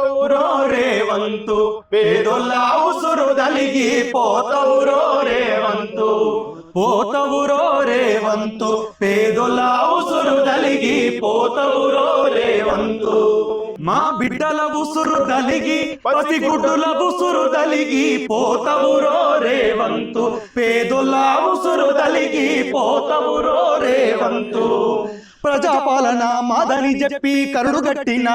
పోతవురో రేవంతు పేదొల్ల ఉసురు దలిగి పోతవురో రేవంతు పోతవురో రేవంతు పేదొల్ల ఉసురు దలిగి పోతవురో రేవంతు మా బిడ్డల ఉసురు దలిగి పసిగుడ్డుల ఉసురు దలిగి పోతవురో రేవంతు పేదొల్ల ఉసురు దలిగి పోతవురో రేవంతు ప్రజాపాలన మాదని చెప్పి కరుడుగట్టిన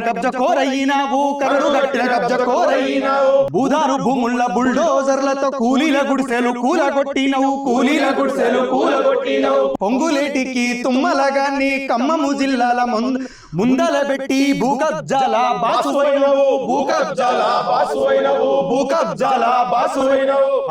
కబ్జకోరయ్యినావు కరుడుగట్టిన కబ్జకోరయ్యినావు భూదారు భూముల బుల్డోజర్లతో కూలీల గుడిసెలు కూలగొట్టినవు పొంగులేటికి తుమ్మలగాన్ని ఖమ్మము జిల్లాల ముందల పెట్టి భూకబ్జాల బాసువైనవు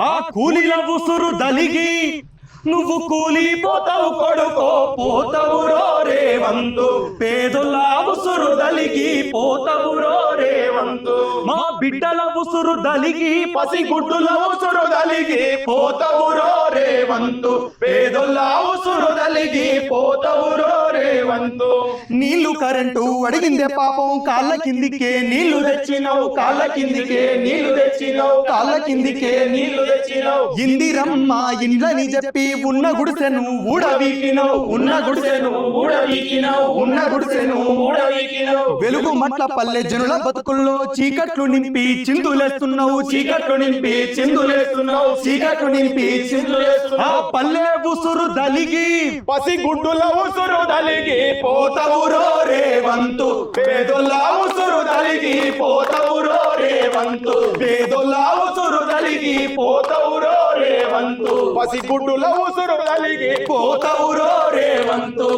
ఆ కూలీల ఉసురు దలిగి నువ్వు కూలిపోతావు కొడుకో పోతవురో రేవంతు పేదల ఉసురు దలిగి పోతవురో రేవంతు మా బిడ్డల ఉసురు దలిగి పసిగుడ్డుల ఉసురు దలిగి పోతవురో రేవంతు పేదల ఉసురు దలిగి పోతవురో రేవంతు నీళ్లు కరెంటు అడిగిందే పాపం కాళ్ళ కిందికే నీళ్లు తెచ్చినావు ఇందిరమ్మ ఇండ్లని చెప్పి ఉన్న గుడిసెను ఊడవీకినావు వెలుగు మట్ల పల్లె జనుల బతుకుల్లో చీకట్లు నింపి చిందులేస్తున్నావు ఆ పల్లె ఉసురు దలిగి పసిగుడ్డుల ఉసురు దలిగి పోతవురో రేవంతు పేదొల్ల ఉసురు దలిగి పోతవురో రేవంతు పసిగుడ్డుల ఉసురు దలిగి పోతవురో రేవంతు